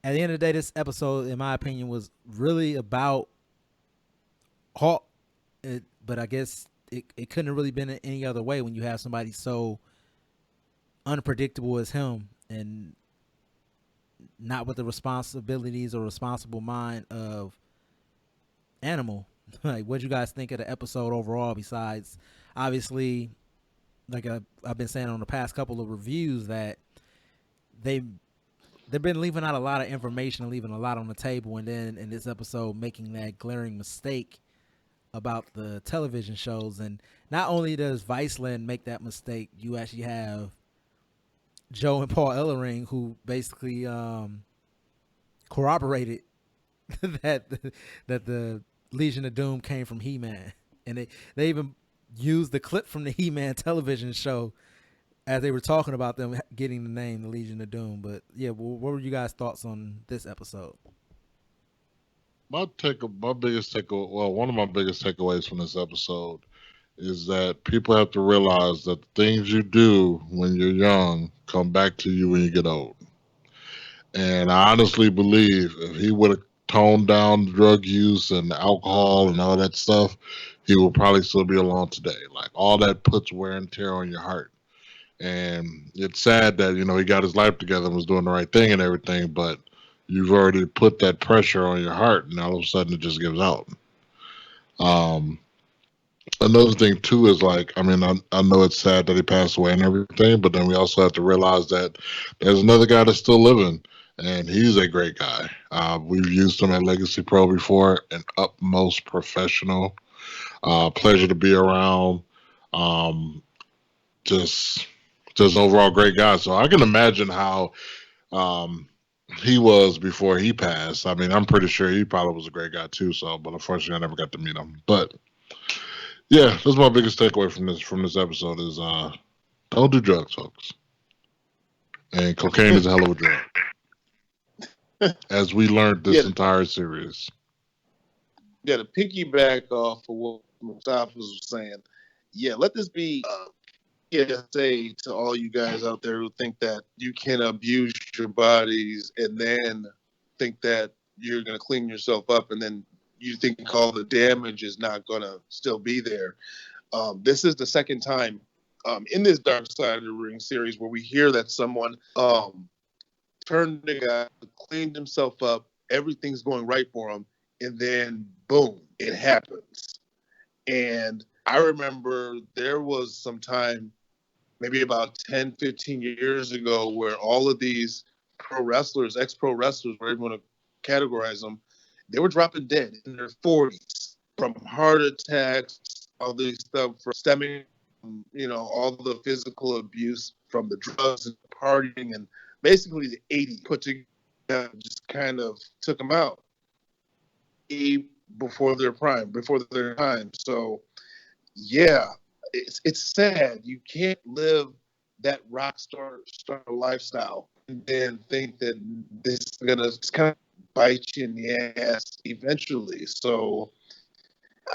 At the end of the day, this episode, in my opinion, was really about Hawk. But I guess it couldn't have really been any other way when you have somebody so unpredictable as him and not with the responsibilities or responsible mind of Animal. Like, what'd you guys think of the episode overall? Besides, obviously, like I've been saying on the past couple of reviews, that they they've been leaving out a lot of information and leaving a lot on the table, and then in this episode making that glaring mistake about the television shows. And not only does Viceland make that mistake, you actually have Joe and Paul Ellering who basically corroborated that that the Legion of Doom came from He-Man, and they even used the clip from the He-Man television show as they were talking about them getting the name the Legion of Doom. But yeah, what were you guys' thoughts on this episode? My biggest takeaway, well, one of my biggest takeaways from this episode is that people have to realize that the things you do when you're young come back to you when you get old. And I honestly believe if he would have toned down the drug use and the alcohol and all that stuff, he would probably still be alone today. Like all that puts wear and tear on your heart. And it's sad that, he got his life together and was doing the right thing and everything, but you've already put that pressure on your heart and all of a sudden it just gives out. Um, Another thing too is like, I know it's sad that he passed away and everything, but then we also have to realize that there's another guy that's still living, and he's a great guy. We've used him at Legacy Pro before, an utmost professional, pleasure to be around, um, just just overall great guy. So I can imagine how um, he was before he passed. I mean, I'm pretty sure he probably was a great guy too. So, but unfortunately, I never got to meet him. But yeah, that's my biggest takeaway from this episode is don't do drugs, folks. And cocaine is a hell of a drug, as we learned Yeah, this entire series. yeah. To piggyback off of what Mustafa was saying, yeah, let this be PSA to all you guys out there who think that you can abuse your bodies and then think that you're going to clean yourself up and then you think all the damage is not going to still be there. This is the second time in this Dark Side of the Ring series where we hear that someone turned the guy, cleaned himself up, everything's going right for him, and then boom, it happens. And I remember there was some time, maybe about 10, 15 years ago, where all of these pro wrestlers, ex-pro wrestlers, whatever you want to categorize them, they were dropping dead in their 40s from heart attacks, all these stuff from stemming from, all the physical abuse from the drugs and the partying and basically the 80s put together just kind of took them out before their prime, before their time. So, yeah, it's sad. You can't live that rock star lifestyle and then think that this is gonna kind of bite you in the ass eventually. So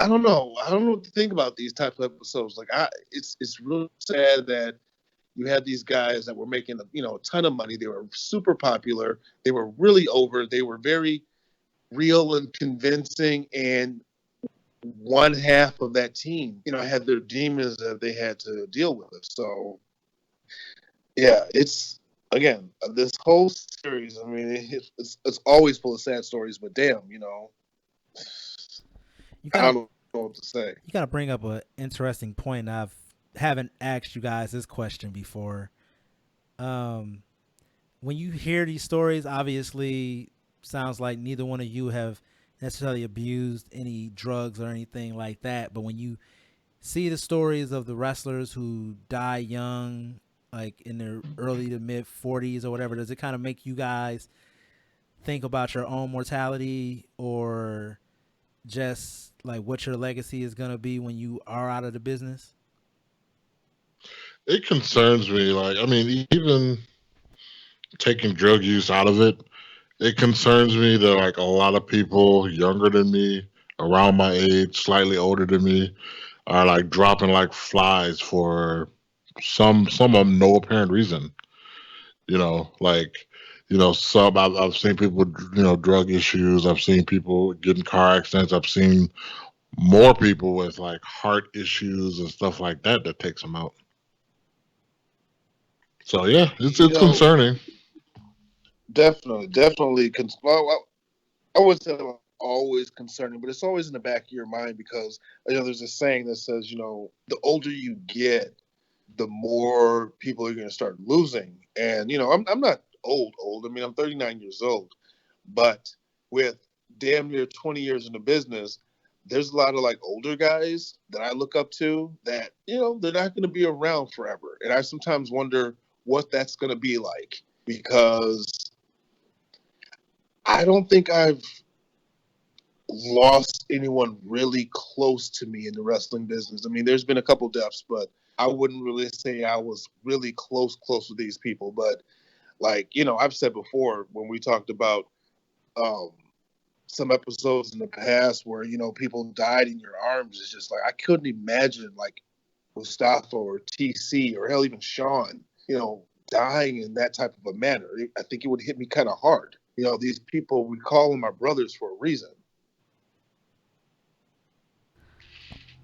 I don't know. I don't know what to think about these type of episodes. Like it's really sad that you had these guys that were making a ton of money. They were super popular. They were really over. They were very real and convincing, and one half of that team, had their demons that they had to deal with. So, yeah, it's again this whole series. I mean, it's always full of sad stories, but damn, You I kind of don't know what to say. you kind of bring up an interesting point. I've haven't asked you guys this question before. Um, when you hear these stories, obviously sounds like neither one of you have necessarily abused any drugs or anything like that. But when you see the stories of the wrestlers who die young, like in their early to mid 40s or whatever, does it kind of make you guys think about your own mortality or just like what your legacy is going to be when you are out of the business? It concerns me. Like, even taking drug use out of it, it concerns me that like a lot of people younger than me, around my age, slightly older than me, are like dropping like flies for some of no apparent reason. Like some I've seen people with drug issues. I've seen people get in car accidents. I've seen more people with like heart issues and stuff like that that takes them out. So yeah, You it's know, concerning. definitely. Well, I would say always concerning, but it's always in the back of your mind because there's a saying that says the older you get, the more people are going to start losing, and I'm not old. I mean, I'm 39 years old, but with damn near 20 years in the business, there's a lot of like older guys that I look up to that, you know, they're not going to be around forever. And I sometimes wonder what that's going to be like, because I don't think I've lost anyone really close to me in the wrestling business. I mean, there's been a couple deaths, but I wouldn't really say I was really close with these people. But like, you know, I've said before when we talked about um, some episodes in the past where, you know, people died in your arms. It's just like, I couldn't imagine like Mustafa or TC or hell, even Shawn, you know, dying in that type of a manner. I think it would hit me kind of hard. You know, these people, we call them my brothers for a reason.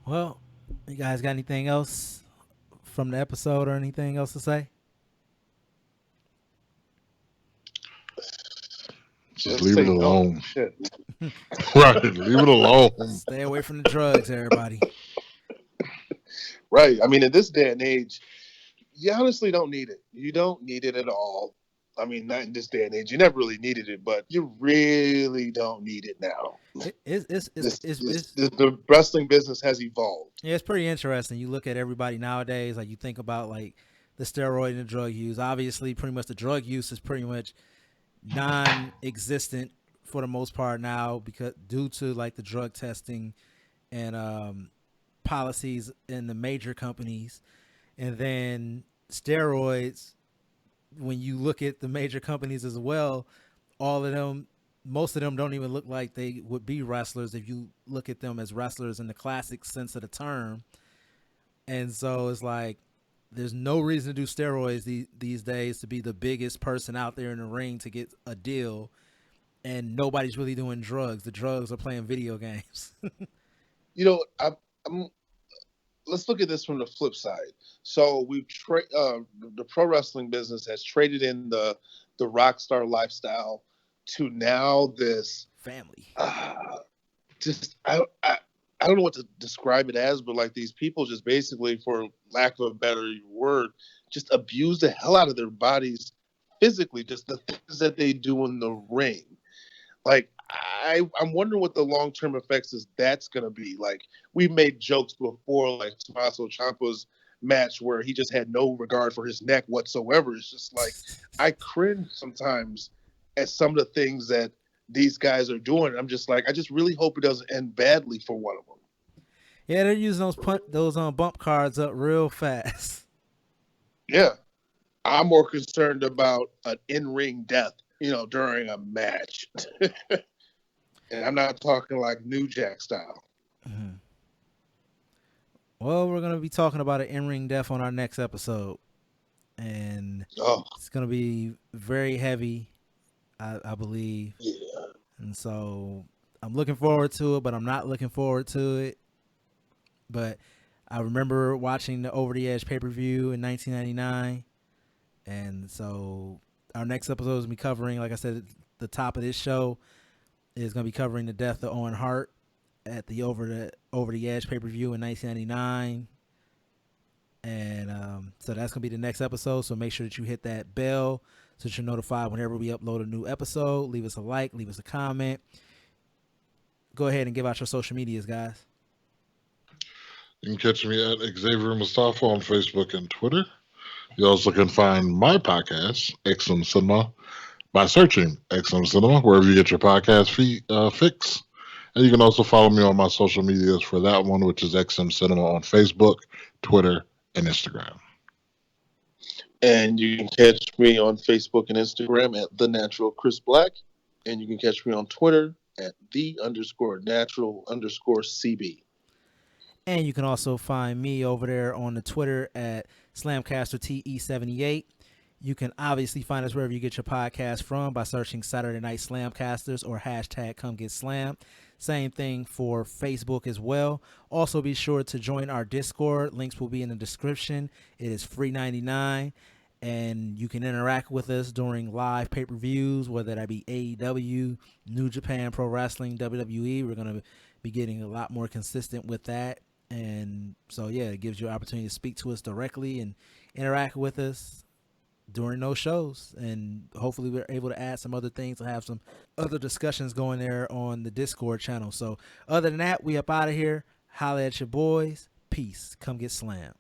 Well, you guys got anything else from the episode or anything else to say? Just leave it alone. No. Shit. Right, leave it alone. Stay away from the drugs, everybody. Right. I mean, in this day and age, you honestly don't need it. You don't need it at all. I mean, not in this day and age. You never really needed it, but you really don't need it now. The wrestling business has evolved. Yeah, it's pretty interesting. You look at everybody nowadays, like you think about like the steroid and the drug use. Obviously, pretty much the drug use is pretty much non-existent for the most part now, because due to like the drug testing and policies in the major companies. And then steroids, when you look at the major companies as well, all of them, most of them don't even look like they would be wrestlers if you look at them as wrestlers in the classic sense of the term. And so it's like there's no reason to do steroids these days to be the biggest person out there in the ring to get a deal, and nobody's really doing drugs. The drugs are playing video games. You know, let's look at this from the flip side. So the pro wrestling business has traded in the rock star lifestyle to now this family. Just I don't know what to describe it as, but like these people just basically, for lack of a better word, just abuse the hell out of their bodies physically, just the things that they do in the ring. Like, I'm wondering what the long-term effects is that's going to be. Like, we've made jokes before, like Tommaso Ciampa's match where he just had no regard for his neck whatsoever. It's just like, I cringe sometimes at some of the things that these guys are doing. I'm just like, I just really hope it doesn't end badly for one of them. Yeah, they're using those bump cards up real fast. Yeah. I'm more concerned about an in-ring death, you know, during a match. And I'm not talking like New Jack style. Mm-hmm. Well, we're going to be talking about an in-ring death on our next episode. And it's going to be very heavy, I believe. Yeah. And so I'm looking forward to it, but I'm not looking forward to it. But I remember watching the Over the Edge pay-per-view in 1999. And so our next episode is going to be covering, like I said, the top of this show is going to be covering the death of Owen Hart at the Over the Edge pay-per-view in 1999. And so that's going to be the next episode. So make sure that you hit that bell so that you're notified whenever we upload a new episode. Leave us a like, leave us a comment. Go ahead and give out your social medias, guys. You can catch me at Xavier Mustafa on Facebook and Twitter. You also can find my podcast, XM Cinema, by searching XM Cinema wherever you get your podcast fix. And you can also follow me on my social medias for that one, which is XM Cinema on Facebook, Twitter, and Instagram. And you can catch me on Facebook and Instagram at The Natural Chris Black. And you can catch me on Twitter at _natural_CB. And you can also find me over there on the Twitter at Slamcaster TE78. You can obviously find us wherever you get your podcast from by searching Saturday Night Slamcasters or hashtag Come Get Slam. Same thing for Facebook as well. Also be sure to join our Discord. Links will be in the description. It is free $99. And you can interact with us during live pay-per-views, whether that be AEW, New Japan Pro Wrestling, WWE. We're going to be getting a lot more consistent with that. And so, yeah, it gives you an opportunity to speak to us directly and interact with us during those shows, and hopefully we're able to add some other things and have some other discussions going there on the Discord channel. So other than that, we up out of here. Holla at your boys. Peace. Come get slammed.